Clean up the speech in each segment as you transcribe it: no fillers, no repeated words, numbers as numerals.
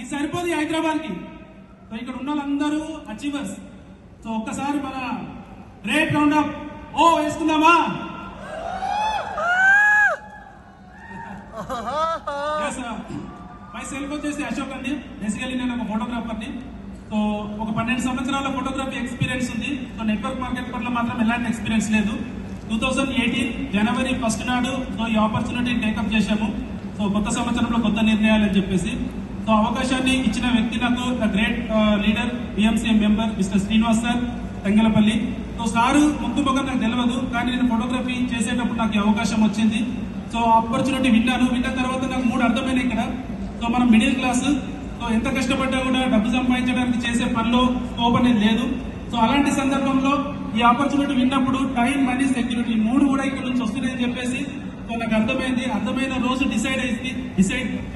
ఇది సరిపోదు హైదరాబాద్ కి. సో ఇక్కడ ఉన్న వాళ్ళందరూ అచీవర్స్. సో ఒక్కసారి మన గ్రేట్ రౌండ్ అప్ ఓ వేసుకుందామా? మై సెల్ఫ్ వచ్చేసి అశోక్ అండి. బేసికలీ నేను ఒక ఫోటోగ్రాఫర్ని. సో ఒక 12 సంవత్సరాల ఫోటోగ్రఫీ ఎక్స్పీరియన్స్ ఉంది. సో నెట్వర్క్ మార్కెట్ పట్ల మాత్రం ఎలాంటి ఎక్స్పీరియన్స్ లేదు. 2018 జనవరి 1 నాడు సో ఈ ఆపర్చునిటీ టేకప్ చేశాము. సో కొత్త సంవత్సరంలో కొత్త నిర్ణయాలు అని చెప్పేసి సో అవకాశాన్ని ఇచ్చిన వ్యక్తి నాకు great leader బిఎంసీఎం member mister Srinivas sir Thangallapalli. So sir ముందు మొగం నాకు తెలియదు, కానీ నేను ఫోటోగ్రఫీ చేసేటప్పుడు నాకు అవకాశం వచ్చింది. సో ఆపర్చునిటీ విన్న తర్వాత నాకు 3 అర్థమైనా ఇక్కడ. సో మనం మిడిల్ క్లాస్, సో ఎంత కష్టపడ్డా కూడా డబ్బు సంపాదించడానికి చేసే పనిలో స్కోప్ అనేది లేదు. సో అలాంటి సందర్భంలో ఈ ఆపర్చునిటీ విన్నప్పుడు టైం, మనీ, సెక్యూరిటీ 3 కూడా ఇక్కడ నుంచి వస్తున్నాయని చెప్పేసి సో నాకు అర్థమైన రోజు డిసైడ్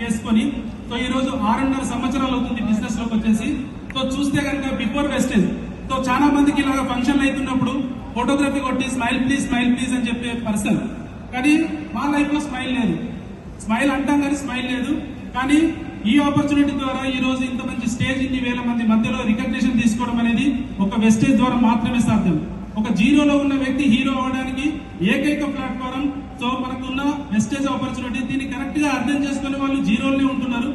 చేసుకొని సో ఈ రోజు 6.5 సంవత్సరాలు అవుతుంది బిజినెస్ లోకి వచ్చేసి. సో చూస్తే కనుక బిఫోర్ వెస్టేజ్ సో చాలా మందికి ఇలాగ ఫంక్షన్లు అవుతున్నప్పుడు ఫోటోగ్రఫీ కొట్టి స్మైల్ ప్లీజ్ అని చెప్పే పర్సన్, కానీ మా లైఫ్ లో స్మైల్ లేదు. స్మైల్ అంటాం కానీ స్మైల్ లేదు. కానీ ఈ ఆపర్చునిటీ ద్వారా ఈ రోజు ఇంత మంచి స్టేజ్, ఇన్ని వేల మంది మధ్యలో రికగ్నిషన్ తీసుకోవడం అనేది ఒక వెస్టేజ్ ద్వారా మాత్రమే సాధ్యం. ఒక జీరోలో ఉన్న వ్యక్తి హీరో అవడానికి ఏకైక ప్లాట్ఫారం సో మనకున్న వెస్టేజ్ ఆపర్చునిటీ. దీన్ని కరెక్ట్ గా అర్థం చేసుకునే వాళ్ళు జీరోలోనే ఉంటున్నారు,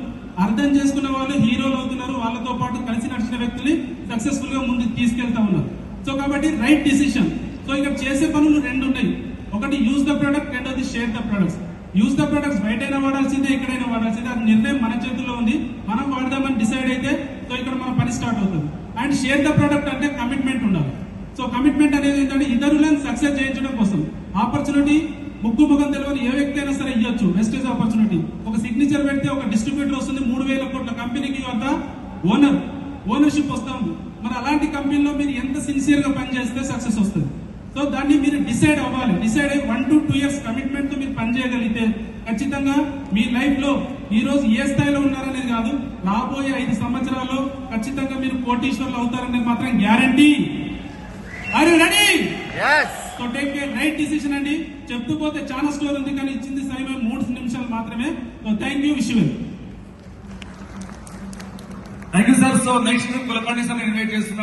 అర్థం చేసుకున్న వాళ్ళు హీరోలు అవుతున్నారు. వాళ్ళతో పాటు కలిసి నడిచిన వ్యక్తులు సక్సెస్ఫుల్ గా ముందుకు తీసుకెళ్తా ఉన్నారు. సో కాబట్టి రైట్ డిసిషన్. సో ఇక్కడ చేసే పనులు 2 ఉన్నాయి. ఒకటి యూజ్ ద ప్రొడక్ట్, రెండోది share the products. Use the products బయటైనా వాడాల్సిందే, ఎక్కడైనా వాడాల్సిందే. అది నిర్ణయం మన చేతుల్లో ఉంది. మనం వాడదామని డిసైడ్ అయితే సో ఇక్కడ మన పని స్టార్ట్ అవుతుంది. అండ్ షేర్ ద ప్రొడక్ట్ అంటే కమిట్మెంట్ ఉండాలి. సో కమిట్మెంట్ అనేది ఏంటంటే ఇతరులను సక్సెస్ చేయించడం కోసం. ఆపర్చునిటీ ముగ్గు ముఖం తెలియని ఏ వ్యక్తి అయినా సరే ఇవ్వచ్చు. వెస్టేజ్ ఆపర్చునిటీ ఒక సిగ్నేచర్ పెడితే ఒక డిస్ట్రిబ్యూటర్ వస్తుంది, 3,000 కోట్ల కంపెనీకి వద్ద ఓనర్షిప్ వస్తుంది. మరి అలాంటి కంపెనీలో మీరు ఎంత సిన్సియర్ గా పనిచేస్తే సక్సెస్ వస్తుంది. సో దాన్ని మీరు డిసైడ్ అవ్వాలి. డిసైడ్ అయ్యి 1 to 2 years కమిట్మెంట్ తో మీరు పనిచేయగలిగితే ఖచ్చితంగా మీ లైఫ్ లో ఈ రోజు ఏ స్థాయిలో ఉన్నారనేది కాదు, రాబోయే 5 సంవత్సరాల్లో ఖచ్చితంగా మీరు కోటీశ్వర్లు అవుతారనేది మాత్రం guarantee. Are you ready? So take a right decision అండి. చెప్తూ పోతే చాలా స్టోర్ ఉంది, కానీ ఇచ్చింది సమయం 3 నిమిషాలు మాత్రమే. So thank you, wish you well. Thank you sir. So next కులపండి సార్ ఇన్వైట్ చేస్తున్నాం.